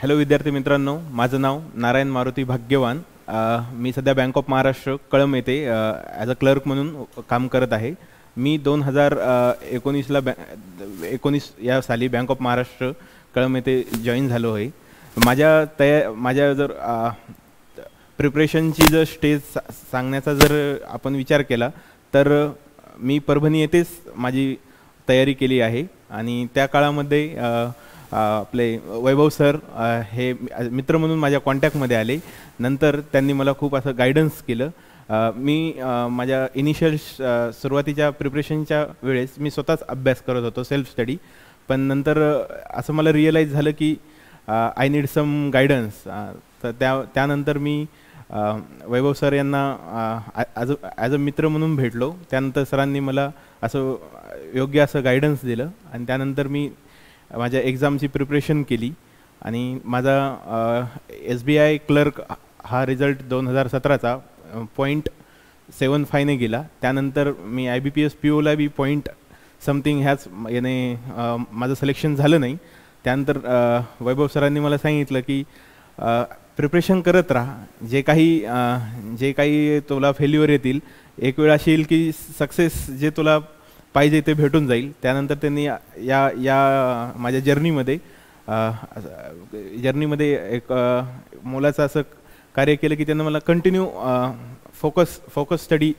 Hello विद्यार्थी मित्रांनो, माझं नाव नारायण मारुती भाग्यवान. मी सध्या बँक ऑफ महाराष्ट्र कळंब येथे ॲज अ क्लर्क म्हणून काम करत आहे. मी 2019 या साली बँक ऑफ महाराष्ट्र कळंब येथे जॉईन झालो आहे. माझ्या जर प्रिपरेशनची जर स्टेज सांगण्याचा जर आपण विचार केला तर मी परभणी येथेच माझी तयारी केली आहे. आणि त्या काळामध्ये आपले वैभव सर हे मित्र म्हणून माझ्या कॉन्टॅक्टमध्ये आले. नंतर त्यांनी मला खूप असं गायडन्स केलं. मी माझ्या इनिशियल सुरुवातीच्या प्रिपरेशनच्या वेळेस मी स्वतःच अभ्यास करत होतो, सेल्फ स्टडी. पण नंतर असं मला रिअलाईज झालं की आय नीड सम गायडन्स. तर त्यानंतर मी वैभव सर यांना ॲज अ मित्र म्हणून भेटलो. त्यानंतर सरांनी मला असं योग्य असं गायडन्स दिलं आणि त्यानंतर मी माझ्या एक्झामची प्रिपरेशन केली. आणि माझा SBI क्लर्क हा रिझल्ट 2017चा 0.75ने गेला. त्यानंतर मी IBPS POला बी समथिंग ह्याच याने माझं सिलेक्शन झालं नाही. त्यानंतर वैभव सरांनी मला सांगितलं की प्रिपरेशन करत राहा. जे काही तुला फेल्युअर येतील, एक वेळ अशी येईल की सक्सेस जे तुला पाहिजे ते भेटून जाईल. त्यानंतर त्यांनी या माझ्या जर्नीमध्ये एक मोलाचं असं कार्य केलं की त्यांना मला कंटिन्यू फोकस स्टडी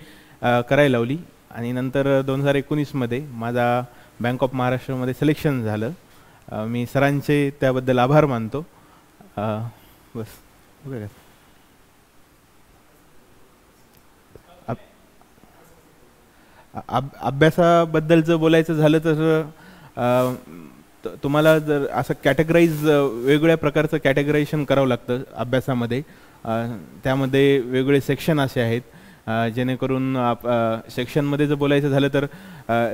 करायला लावली. आणि नंतर 2019मध्ये माझा बँक ऑफ महाराष्ट्रामध्ये सिलेक्शन झालं. मी सरांचे त्याबद्दल आभार मानतो. बस बघा. अभ्यासाबद्दल जर बोलायचं झालं तर तुम्हाला जर असं वेगवेगळ्या प्रकारचं कॅटेगरायझेशन करावं लागतं अभ्यासामध्ये. त्यामध्ये वेगवेगळे सेक्शन असे आहेत जेणेकरून सेक्शनमध्ये जर बोलायचं झालं तर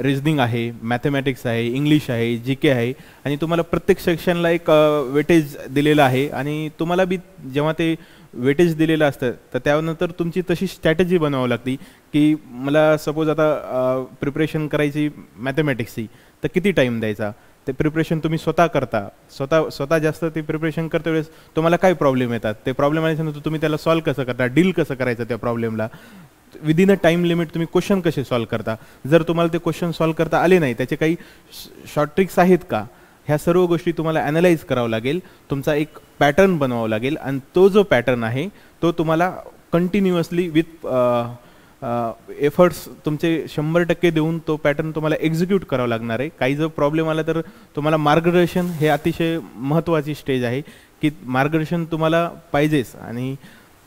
रिजनिंग आहे, मॅथमॅटिक्स आहे, इंग्लिश आहे, GK आहे. आणि तुम्हाला प्रत्येक सेक्शनला एक वेटेज दिलेलं आहे. आणि तुम्हाला बी जेव्हा ते वेटेज दिलेलं असतं तर त्यानंतर तुमची तशी स्ट्रॅटेजी बनवावी लागते की मला सपोज आता प्रिपरेशन करायची मॅथमॅटिक्सची, तर किती टाईम द्यायचा. ते प्रिपरेशन तुम्ही स्वतः करता, स्वतः जास्त ते प्रिपरेशन करते वेळेस तुम्हाला काय प्रॉब्लेम येतात, ते प्रॉब्लेम आल्यानंतर तुम्ही त्याला सॉल्व्ह कसं करता, डील कसं करायचं त्या प्रॉब्लेमला, विदिन अ टाईम लिमिट तुम्ही क्वेश्चन कसे सॉल्व्ह करता. जर तुम्हाला ते क्वेश्चन सॉल्व्ह करता आले नाही, त्याचे काही शॉर्ट ट्रिक्स आहेत का, ह्या सर्व गोष्टी तुम्हाला ॲनालाइज करावं लागेल. तुमचा एक पॅटर्न बनवावा लागेल. आणि तो जो पॅटर्न आहे तो तुम्हाला कंटिन्युअसली विथ एफर्ट्स तुमचे 100% देऊन तो पॅटर्न तुम्हाला एक्झिक्यूट करावा लागणार आहे. काही जर प्रॉब्लेम आला तर तुम्हाला मार्गदर्शन हे अतिशय महत्त्वाची स्टेज आहे की मार्गदर्शन तुम्हाला पाहिजेच. आणि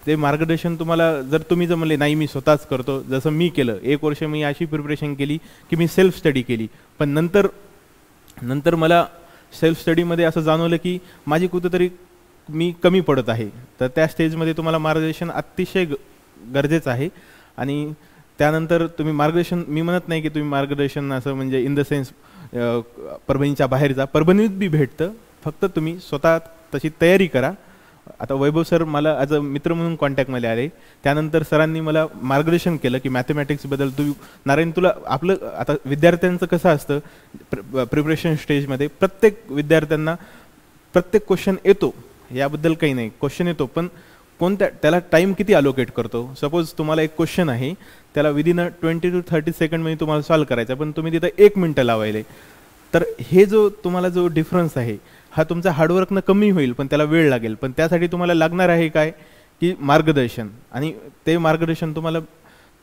ते मार्गदर्शन तुम्हाला जर म्हणले नाही मी स्वतःच करतो, जसं मी केलं. 1 वर्ष मी अशी प्रिपरेशन केली की मी सेल्फ स्टडी केली. पण नंतर मला सेल्फ स्टडीमध्ये असं जाणवलं की माझी कुठेतरी मी कमी पडत आहे. तर त्या स्टेजमध्ये तुम्हाला मार्गदर्शन अतिशय गरजेचं आहे. आणि त्यानंतर तुम्ही मार्गदर्शन, मी म्हणत नाही की तुम्ही मार्गदर्शन असं म्हणजे इन द सेन्स परभणीच्या बाहेर जा, परभणीत बी भेटतं. फक्त तुम्ही स्वतः तशी तयारी करा. आता वैभव सर मला ॲज अ मित्र म्हणून कॉन्टॅक्टमध्ये आले. त्यानंतर सरांनी मला मार्गदर्शन केलं की मॅथमॅटिक्सबद्दल नारायण तुला आपलं आता विद्यार्थ्यांचं कसं असतं प्रिपरेशन स्टेजमध्ये, प्रत्येक विद्यार्थ्यांना प्रत्येक क्वेश्चन येतो, याबद्दल काही नाही, क्वेश्चन येतो. पण त्याला टाईम किती अलोकेट करतो. सपोज तुम्हाला एक क्वेश्चन आहे, त्याला विदिन 20 to 30 सेकंडमध्ये तुम्हाला सॉल्व्ह करायचा, पण तुम्ही तिथं 1 मिनटं लावायले. तर हे तुम्हाला जो डिफरन्स आहे हा तुमचा हार्डवर्कनं कमी होईल, पण त्याला वेळ लागेल. पण त्यासाठी तुम्हाला लागणार आहे काय की मार्गदर्शन. आणि ते मार्गदर्शन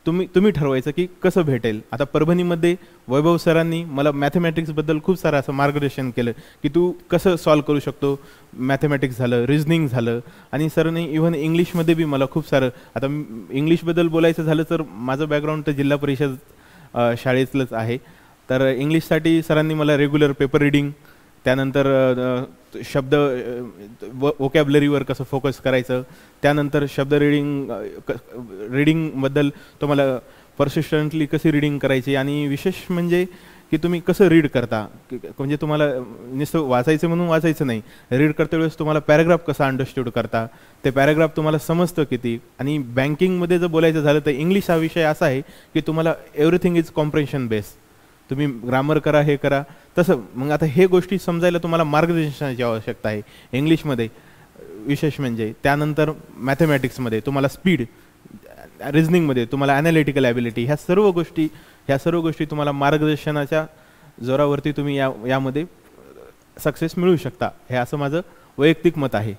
तुम्ही ठरवायचं की कसं भेटेल. आता परभणीमध्ये वैभव सरांनी मला मॅथमॅटिक्सबद्दल खूप सारं असं मार्गदर्शन केलं की तू कसं सॉल्व्ह करू शकतो. मॅथमॅटिक्स झालं, रिजनिंग झालं. आणि सरांनी इव्हन इंग्लिशमध्ये बी मला खूप सारं, आता इंग्लिशबद्दल बोलायचं झालं तर माझं बॅकग्राऊंड तर जिल्हा परिषद शाळेतलंच आहे. तर इंग्लिशसाठी सरांनी मला रेग्युलर पेपर रिडिंग, त्यानंतर शब्द वोकॅबलरीवर कसं फोकस करायचं, त्यानंतर शब्द रीडिंगबद्दल तुम्हाला परसिस्टंटली कशी रीडिंग करायची. आणि विशेष म्हणजे की तुम्ही कसं रीड करता, म्हणजे तुम्हाला नुसतं वाचायचं म्हणून वाचायचं नाही, रीड करते वेळेस तुम्हाला पॅराग्राफ कसा अंडरस्टूड करता, ते पॅराग्राफ तुम्हाला समजतं किती. आणि बँकिंगमध्ये जर बोलायचं झालं तर इंग्लिश हा विषय असा आहे की तुम्हाला एव्हरीथिंग इज कॉम्प्रेन्शन बेस. तुम्ही ग्रामर करा, हे करा तसं. मग आता हे गोष्टी समजायला तुम्हाला मार्गदर्शनाची आवश्यकता आहे इंग्लिशमध्ये. विशेष म्हणजे. त्यानंतर मॅथमॅटिक्समध्ये तुम्हाला स्पीड, रिझनिंगमध्ये तुम्हाला ॲनालिटिकल ॲबिलिटी, ह्या सर्व गोष्टी तुम्हाला मार्गदर्शनाच्या जोरावरती तुम्ही यामध्ये सक्सेस मिळवू शकता. हे असं माझं वैयक्तिक मत आहे.